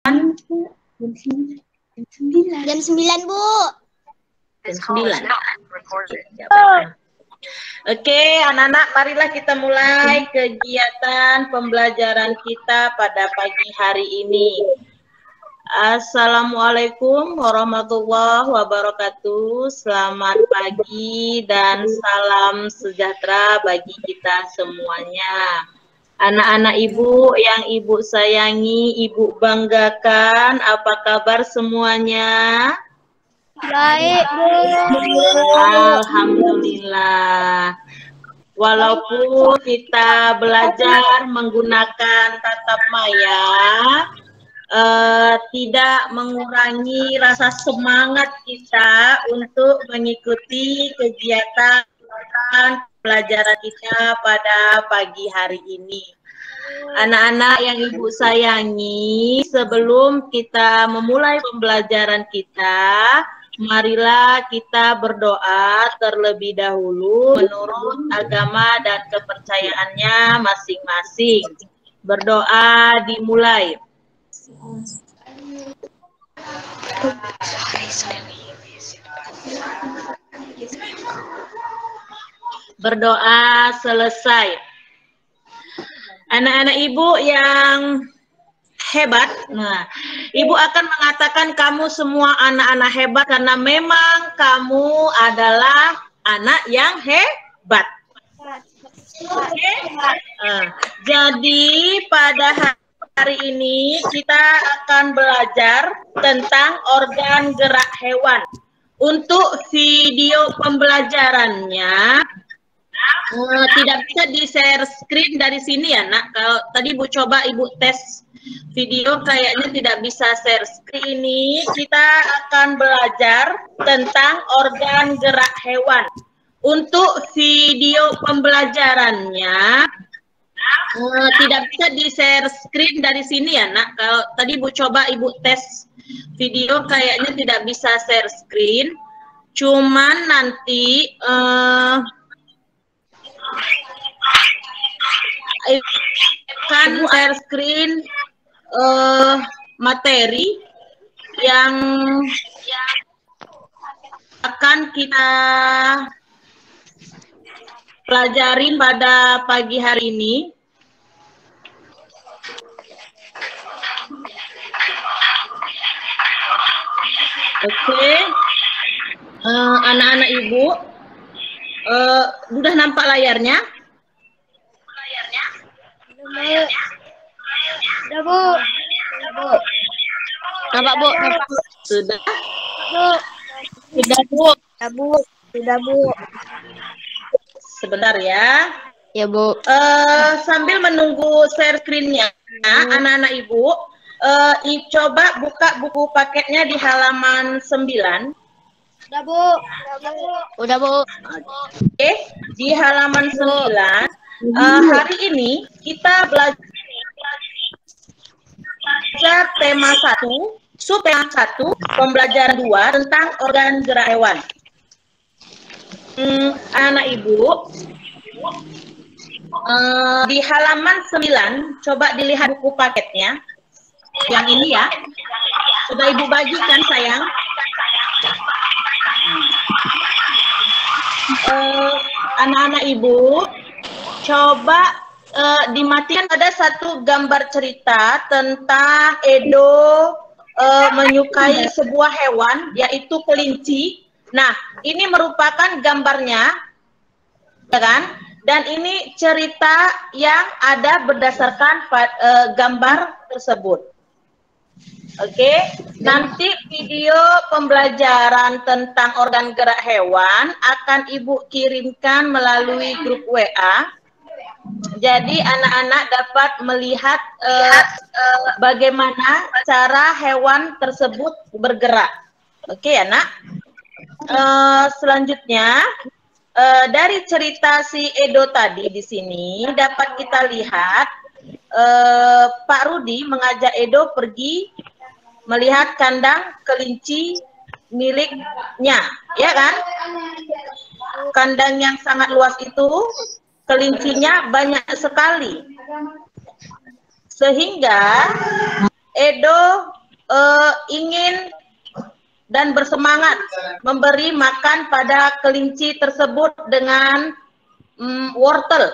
Jam 9, Bu. Jam 9. Oke, anak-anak, marilah kita mulai kegiatan pembelajaran kita pada pagi hari ini. Assalamualaikum warahmatullahi wabarakatuh. Selamat pagi dan salam sejahtera bagi kita semuanya. Anak-anak ibu yang ibu sayangi, ibu banggakan, apa kabar semuanya? Baik, Bu. Alhamdulillah. Walaupun kita belajar menggunakan tatap maya, tidak mengurangi rasa semangat kita untuk mengikuti kegiatan pelajaran kita pada pagi hari ini. Anak-anak yang ibu sayangi, sebelum kita memulai pembelajaran kita, marilah kita berdoa terlebih dahulu menurut agama dan kepercayaannya masing-masing. Berdoa dimulai. Berdoa selesai. Anak-anak ibu yang hebat, nah, ibu akan mengatakan kamu semua anak-anak hebat karena memang kamu adalah anak yang hebat. Oke? Jadi pada hari ini kita akan belajar tentang organ gerak hewan. Untuk video pembelajarannya tidak bisa di-share screen dari sini ya, Nak. Kalau tadi Bu coba Ibu tes video kayaknya tidak bisa share screen. Ini kita akan belajar tentang organ gerak hewan. Untuk video pembelajarannya tidak bisa di-share screen dari sini ya, Nak. Kalau tadi Bu coba Ibu tes video kayaknya tidak bisa share screen. Cuman nanti akan share screen materi yang akan kita pelajarin pada pagi hari ini. Oke, anak-anak ibu, udah nampak layarnya? Udah, Bu. Nampak, Bu. Sudah? Bu. Sudah, Bu. Sudah, Bu. Sudah, Bu. Sebentar ya. Ya, Bu. Sambil menunggu share screen-nya, anak-anak ibu, coba buka buku paketnya di halaman 9. Udah, Bu. Udah, Bu. Oke, di halaman 9. Hari ini kita belajar tema 1, subtema 1, pembelajaran 2 tentang organ gerak hewan. Anak ibu, di halaman 9, coba dilihat buku paketnya. Yang ini ya, sudah ibu bagikan sayang. Anak-anak ibu, coba dimatikan, ada satu gambar cerita tentang Edo menyukai sebuah hewan, yaitu kelinci. Nah, ini merupakan gambarnya, ya kan? Dan ini cerita yang ada berdasarkan gambar tersebut. Oke, nanti video pembelajaran tentang organ gerak hewan akan Ibu kirimkan melalui grup WA. Jadi anak-anak dapat melihat bagaimana cara hewan tersebut bergerak. Oke, anak. Selanjutnya dari cerita si Edo tadi di sini dapat kita lihat Pak Rudi mengajak Edo pergi melihat kandang kelinci miliknya, ya kan? Kandang yang sangat luas itu, kelincinya banyak sekali. Sehingga Edo ingin dan bersemangat memberi makan pada kelinci tersebut dengan wortel.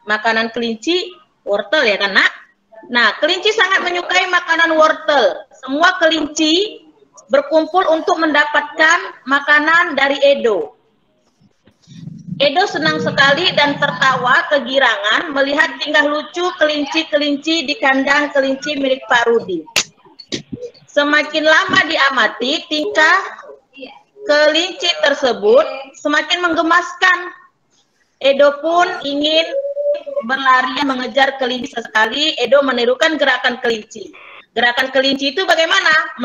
Makanan kelinci, wortel ya kan, Nak? Nah, kelinci sangat menyukai makanan wortel. Semua kelinci berkumpul untuk mendapatkan makanan dari Edo. Edo senang sekali dan tertawa kegirangan melihat tingkah lucu kelinci-kelinci di kandang kelinci milik Pak Rudi. Semakin lama diamati, tingkah kelinci tersebut semakin menggemaskan. Edo pun ingin berlari mengejar kelinci. Sesekali Edo menirukan gerakan kelinci. Gerakan kelinci itu bagaimana?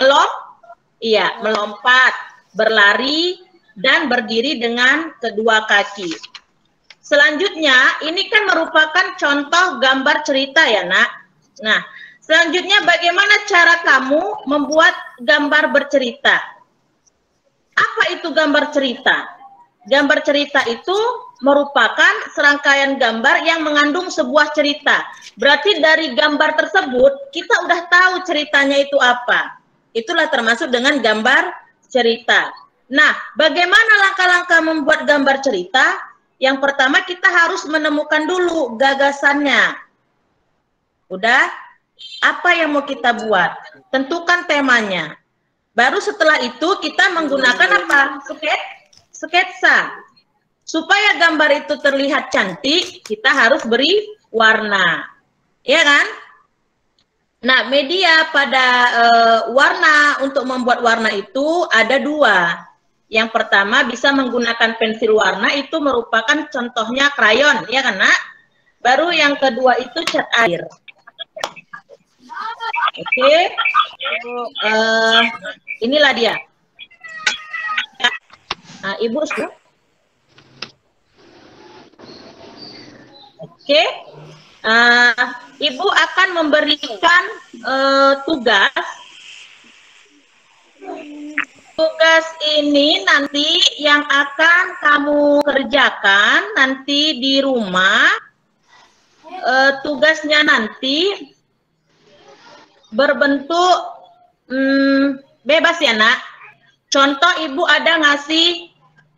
Melompat, berlari, dan berdiri dengan kedua kaki. Selanjutnya, ini kan merupakan contoh gambar cerita ya, Nak. Nah, selanjutnya bagaimana cara kamu membuat gambar bercerita? Apa itu gambar cerita? Gambar cerita itu merupakan serangkaian gambar yang mengandung sebuah cerita. Berarti dari gambar tersebut, kita udah tahu ceritanya itu apa. Itulah termasuk dengan gambar cerita. Nah, bagaimana langkah-langkah membuat gambar cerita? Yang pertama kita harus menemukan dulu gagasannya. Udah? Apa yang mau kita buat? Tentukan temanya. Baru setelah itu kita menggunakan apa? Sketsa. Supaya gambar itu terlihat cantik, kita harus beri warna. Ya kan? Nah, media pada warna untuk membuat warna itu ada dua. Yang pertama bisa menggunakan pensil warna, itu merupakan contohnya krayon, ya kan, Nak? Baru yang kedua itu cat air. Oke. Inilah dia. Nah, Ibu sudah. Oke. Ibu akan memberikan tugas. Tugas ini nanti yang akan kamu kerjakan nanti di rumah. Tugasnya nanti berbentuk bebas ya, Nak. Contoh Ibu ada ngasih,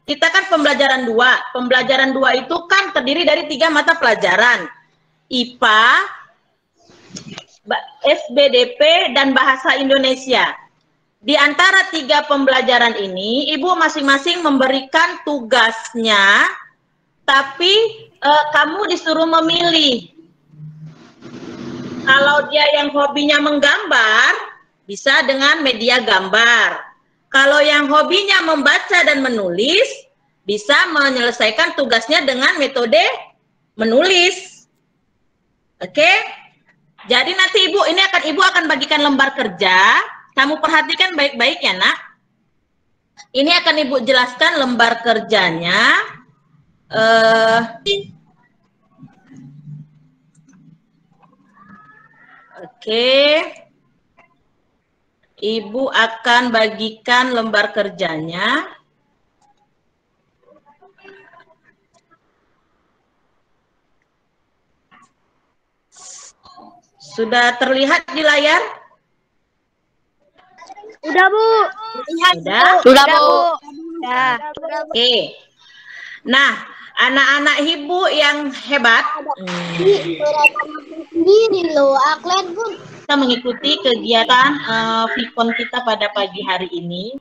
kita kan pembelajaran 2. Pembelajaran 2 itu kan terdiri dari 3 mata pelajaran. IPA, SBDP, dan Bahasa Indonesia. Di antara 3 pembelajaran ini, Ibu masing-masing memberikan tugasnya, tapi kamu disuruh memilih. Kalau dia yang hobinya menggambar, bisa dengan media gambar. Kalau yang hobinya membaca dan menulis, bisa menyelesaikan tugasnya dengan metode menulis. Oke? Jadi nanti Ibu akan bagikan lembar kerja. Kamu perhatikan baik-baik ya, Nak. Ini akan Ibu jelaskan lembar kerjanya. Oke. Ibu akan bagikan lembar kerjanya. Sudah terlihat di layar? Udah, Bu. Sudah, Bu. Oke. Nah, anak-anak Ibu yang hebat, Sendiri loh, Aklen pun. kita mengikuti kegiatan Vicon kita pada pagi hari ini.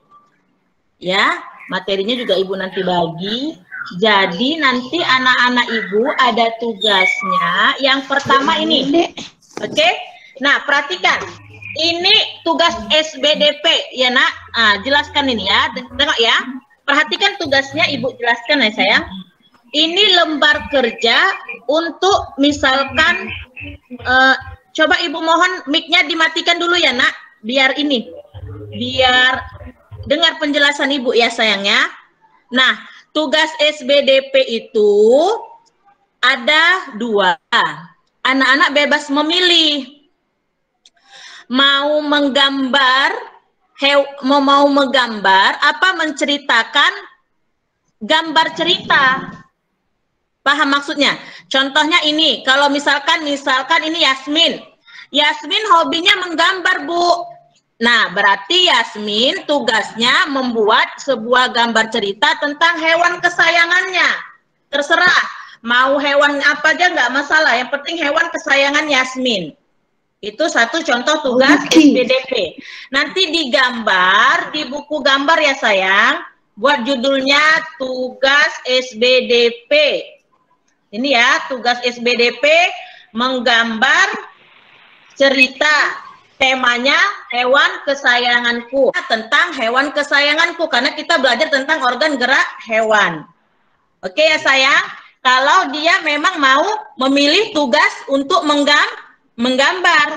Ya, materinya juga Ibu nanti bagi. Jadi nanti anak-anak Ibu ada tugasnya. Yang pertama ini. Oke? Nah, perhatikan. Ini tugas SBDP ya, Nak. Jelaskan ini ya. Tengok ya. Perhatikan tugasnya Ibu jelaskan ya, sayang. Ini lembar kerja untuk misalkan coba Ibu mohon mic-nya dimatikan dulu ya, Nak. Biar dengar penjelasan Ibu ya, sayangnya. Nah, tugas SBDP itu ada 2. Anak-anak bebas memilih. Mau menggambar apa menceritakan gambar cerita. Paham maksudnya? Contohnya ini, kalau misalkan ini Yasmin. Yasmin hobinya menggambar, Bu. Nah, berarti Yasmin tugasnya membuat sebuah gambar cerita tentang hewan kesayangannya. Terserah, mau hewan apa aja nggak masalah. Yang penting hewan kesayangan Yasmin. Itu satu contoh tugas SBDP. Nanti digambar di buku gambar ya sayang. Buat judulnya tugas SBDP. Ini ya, tugas SBDP menggambar cerita. Temanya hewan kesayanganku. Tentang hewan kesayanganku. Karena kita belajar tentang organ gerak hewan. Oke ya sayang. Kalau dia memang mau memilih tugas untuk menggambar.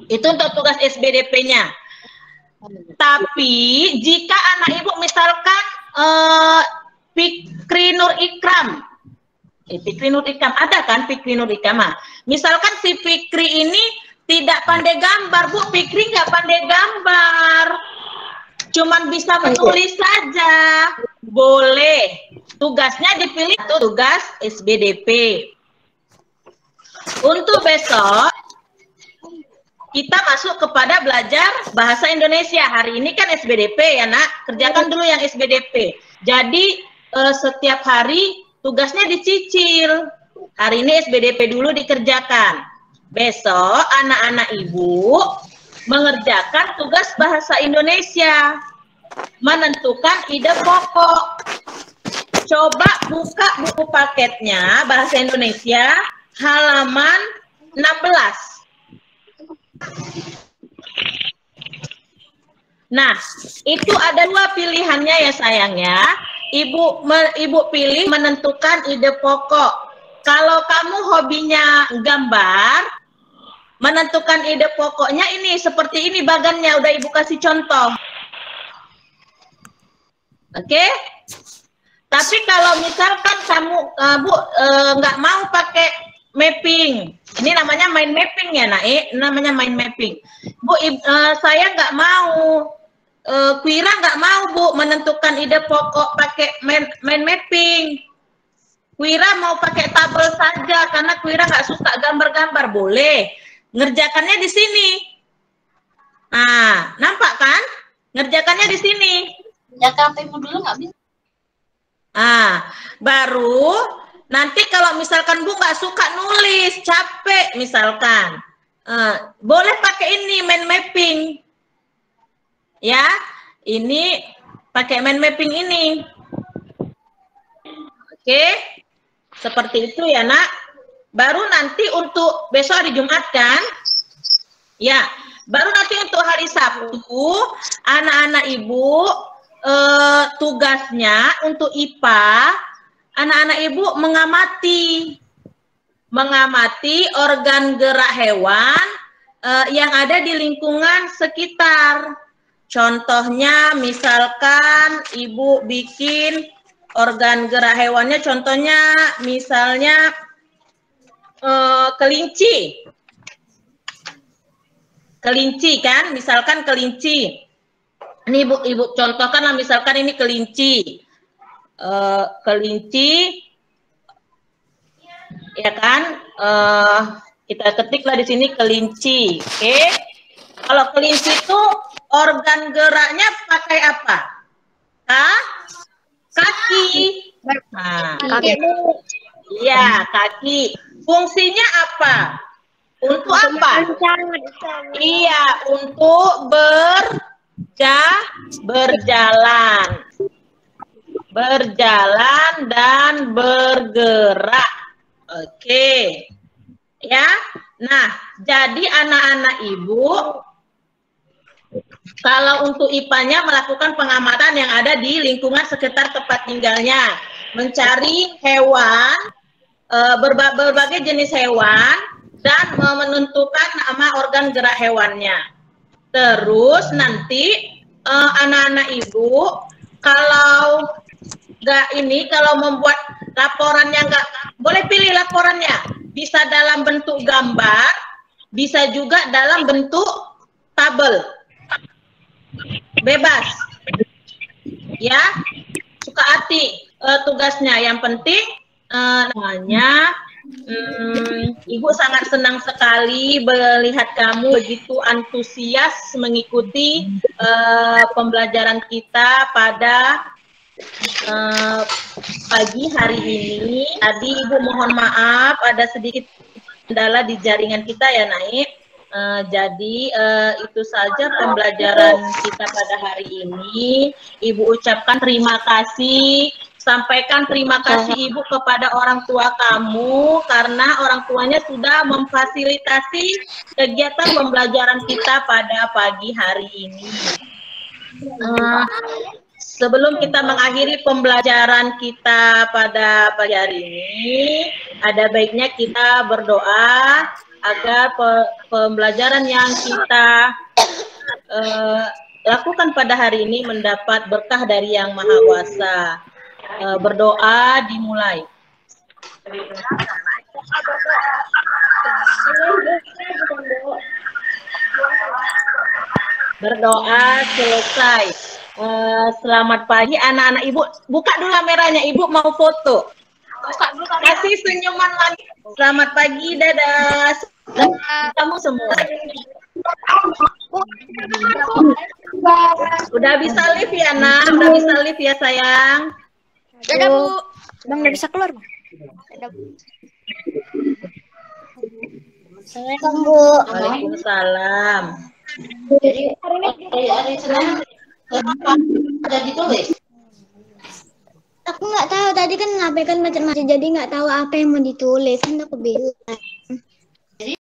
Itu untuk tugas SBDP-nya. Tapi jika anak ibu misalkan Fikri Nur Ikram. Fikri Nur Ikram ada kan Fikri Nur Ikram? Misalkan si Fikri ini tidak pandai gambar, Bu. Fikri nggak pandai gambar. Cuman bisa menulis saja. Boleh. Tugasnya dipilih itu tugas SBDP. Untuk besok kita masuk kepada belajar bahasa Indonesia. Hari ini kan SBDP ya nak, kerjakan dulu yang SBDP. Jadi setiap hari tugasnya dicicil. Hari ini SBDP dulu dikerjakan. Besok anak-anak ibu mengerjakan tugas bahasa Indonesia. Menentukan ide pokok. Coba buka buku paketnya bahasa Indonesia halaman 16. Nah, itu ada dua pilihannya ya sayang ya. Ibu pilih menentukan ide pokok. Kalau kamu hobinya gambar, menentukan ide pokoknya ini seperti ini bagannya. Udah ibu kasih contoh. Oke? Tapi kalau misalkan kamu nggak mau pakai mapping, ini namanya mind mapping ya nak, namanya mind mapping. Bu, saya nggak mau. Kuira nggak mau Bu menentukan ide pokok pakai mind mapping. Kuira mau pakai tabel saja karena Kuira nggak suka gambar-gambar. Boleh, ngerjakannya di sini. Nah, nampak kan? Ngerjakannya di sini. Ngerjakan ibu dulu nggak bisa. Baru nanti kalau misalkan Bu nggak suka nulis, capek misalkan, boleh pakai ini mind mapping. Ya, ini pakai mind mapping ini. Oke, seperti itu ya nak. Baru nanti untuk besok hari Jumat kan? Ya, baru nanti untuk hari Sabtu, anak-anak ibu tugasnya untuk IPA, anak-anak ibu mengamati organ gerak hewan yang ada di lingkungan sekitar. Contohnya misalkan ibu bikin organ gerak hewannya, contohnya misalnya kelinci. Kelinci kan, misalkan kelinci. Ini ibu contohkan lah, misalkan ini kelinci. Kelinci, ya kan? Kita ketiklah di sini kelinci. Oke. Kalau kelinci itu organ geraknya pakai apa? Kaki. Nah, Kaki. iya, kaki. Fungsinya apa? Untuk apa? Iya, untuk berjalan. Berjalan dan bergerak. Oke. Ya. Nah, jadi anak-anak ibu kalau untuk IPA-nya melakukan pengamatan yang ada di lingkungan sekitar tempat tinggalnya, mencari hewan, berbagai jenis hewan, dan menentukan nama organ gerak hewannya. Terus nanti anak-anak ibu kalau kalau membuat laporannya boleh pilih laporannya, bisa dalam bentuk gambar, bisa juga dalam bentuk tabel. Bebas, ya, suka hati tugasnya. Yang penting namanya Ibu sangat senang sekali melihat kamu begitu antusias mengikuti pembelajaran kita pada pagi hari ini. Tadi Ibu mohon maaf ada sedikit kendala di jaringan kita ya Naib. Jadi itu saja pembelajaran kita pada hari ini. Ibu ucapkan terima kasih. Sampaikan terima kasih Ibu kepada orang tua kamu karena orang tuanya sudah memfasilitasi kegiatan pembelajaran kita pada pagi hari ini. Sebelum kita mengakhiri pembelajaran kita pada pagi hari ini, ada baiknya kita berdoa agar pembelajaran yang kita lakukan pada hari ini mendapat berkah dari Yang Maha Kuasa. Berdoa dimulai. Berdoa selesai. Selamat pagi anak-anak Ibu. Buka dulu kameranya, Ibu mau foto. Kasih senyuman lagi. Selamat pagi, dadah. Kamu semua. Udah bisa live ya, Nak? Udah bisa live ya, sayang? Dadah, Bu. Bang, udah bisa keluar, Bang. Dadah, Bu. Assalamualaikum, Bu. Waalaikumsalam. Jadi hari Senin ada ditulis. Aku nggak tahu, tadi kan ngapain macam-macam, jadi nggak tahu apa yang mau ditulis. Kan aku bilang.